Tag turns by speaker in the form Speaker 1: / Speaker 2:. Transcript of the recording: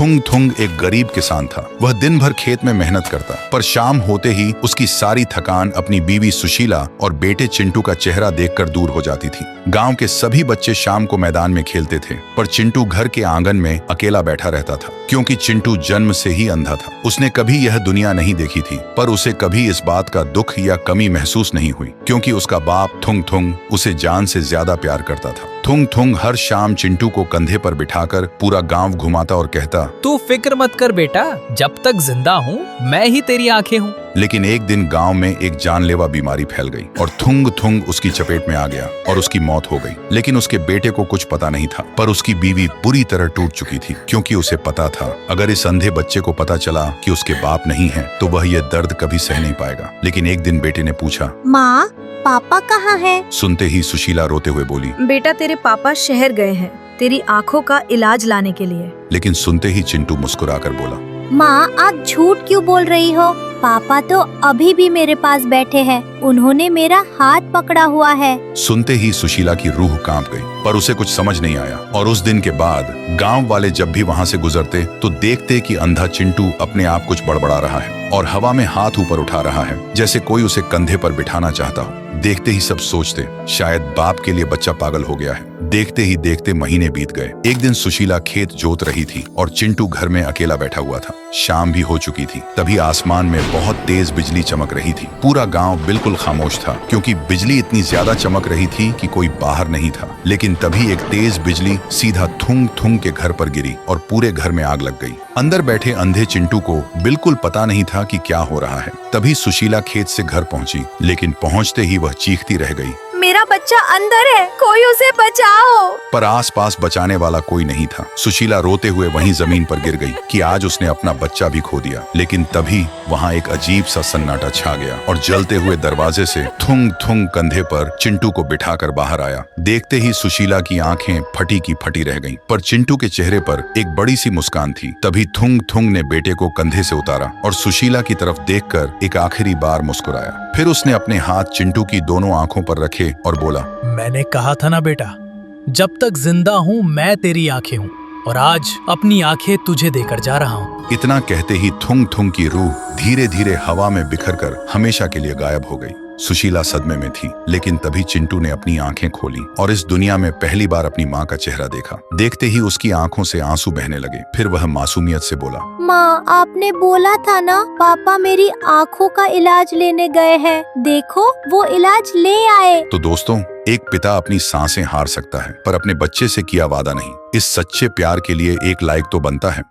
Speaker 1: थुंग थुंग एक गरीब किसान था। वह दिन भर खेत में मेहनत करता, पर शाम होते ही उसकी सारी थकान अपनी बीवी सुशीला और बेटे चिंटू का चेहरा देखकर दूर हो जाती थी। गांव के सभी बच्चे शाम को मैदान में खेलते थे, पर चिंटू घर के आंगन में अकेला बैठा रहता था, क्योंकि चिंटू जन्म से ही अंधा था। उसने कभी यह दुनिया नहीं देखी थी, पर उसे कभी इस बात का दुख या कमी महसूस नहीं हुई, क्योंकि उसका बाप थुंग थुंग उसे जान से ज्यादा प्यार करता था। थुंग थुंग हर शाम चिंटू को कंधे पर बिठाकर पूरा गांव घुमाता और कहता,
Speaker 2: तू फिक्र मत कर बेटा, जब तक जिंदा हूँ मैं ही तेरी आंखें हूँ।
Speaker 1: लेकिन एक दिन गांव में एक जानलेवा बीमारी फैल गई और थुंग थुंग उसकी चपेट में आ गया और उसकी मौत हो गई। लेकिन उसके बेटे को कुछ पता नहीं था, पर उसकी बीवी बुरी तरह टूट चुकी थी, क्योंकि उसे पता था अगर इस अंधे बच्चे को पता चला कि उसके बाप नहीं है तो वह यह दर्द कभी सह नहीं पाएगा। लेकिन एक दिन बेटे ने पूछा,
Speaker 3: माँ, पापा कहाँ हैं?
Speaker 1: सुनते ही सुशीला रोते हुए बोली,
Speaker 4: बेटा तेरे पापा शहर गए हैं तेरी आँखों का इलाज लाने के लिए।
Speaker 1: लेकिन सुनते ही चिंटू मुस्कुराकर बोला,
Speaker 3: माँ, आप झूठ क्यों बोल रही हो? पापा तो अभी भी मेरे पास बैठे हैं, उन्होंने मेरा हाथ पकड़ा हुआ है।
Speaker 1: सुनते ही सुशीला की रूह कांप गई, पर उसे कुछ समझ नहीं आया। और उस दिन के बाद गांव वाले जब भी वहां से गुजरते तो देखते कि अंधा चिंटू अपने आप कुछ बड़बड़ा रहा है और हवा में हाथ ऊपर उठा रहा है, जैसे कोई उसे कंधे पर बिठाना चाहता हो। देखते ही सब सोचते शायद बाप के लिए बच्चा पागल हो गया है। देखते ही देखते महीने बीत गए। एक दिन सुशीला खेत जोत रही थी और चिंटू घर में अकेला बैठा हुआ था। शाम भी हो चुकी थी। तभी आसमान में बहुत तेज बिजली चमक रही थी। पूरा गांव बिल्कुल खामोश था, क्योंकि बिजली इतनी ज्यादा चमक रही थी कि कोई बाहर नहीं था। लेकिन तभी एक तेज बिजली सीधा थुंग थुंग के घर पर गिरी और पूरे घर में आग लग गई। अंदर बैठे अंधे चिंटू को बिल्कुल पता नहीं था कि क्या हो रहा है। तभी सुशीला खेत से घर पहुंची, लेकिन पहुंचते ही वह चीखती रह गई,
Speaker 4: मेरा बच्चा अंदर है, कोई उसे बचाओ।
Speaker 1: पर आसपास बचाने वाला कोई नहीं था। सुशीला रोते हुए वहीं जमीन पर गिर गई कि आज उसने अपना बच्चा भी खो दिया। लेकिन तभी वहां एक अजीब सा सन्नाटा छा गया और जलते हुए दरवाजे से थुंग थुंग कंधे पर चिंटू को बिठाकर बाहर आया। देखते ही सुशीला की आंखें फटी की फटी रह गईं, पर चिंटू के चेहरे पर एक बड़ी सी मुस्कान थी। तभी थुंग थुंग ने बेटे को कंधे से उतारा और सुशीला की तरफ देखकर एक आखिरी बार मुस्कुराया। फिर उसने अपने हाथ चिंटू की दोनों आंखों पर रखे और बोला,
Speaker 2: मैंने कहा था ना बेटा, जब तक जिंदा हूँ मैं तेरी आंखें हूँ, और आज अपनी आंखें तुझे देकर जा रहा हूँ।
Speaker 1: इतना कहते ही थुंग थुंग की रूह धीरे धीरे हवा में बिखरकर हमेशा के लिए गायब हो गई। सुशीला सदमे में थी, लेकिन तभी चिंटू ने अपनी आंखें खोली और इस दुनिया में पहली बार अपनी माँ का चेहरा देखा। देखते ही उसकी आंखों से आंसू बहने लगे। फिर वह मासूमियत से बोला,
Speaker 3: माँ, आपने बोला था ना पापा मेरी आँखों का इलाज लेने गए हैं, देखो वो इलाज ले आए।
Speaker 1: तो दोस्तों, एक पिता अपनी सांसें हार सकता है, पर अपने बच्चे से किया वादा नहीं। इस सच्चे प्यार के लिए एक लाइक तो बनता है।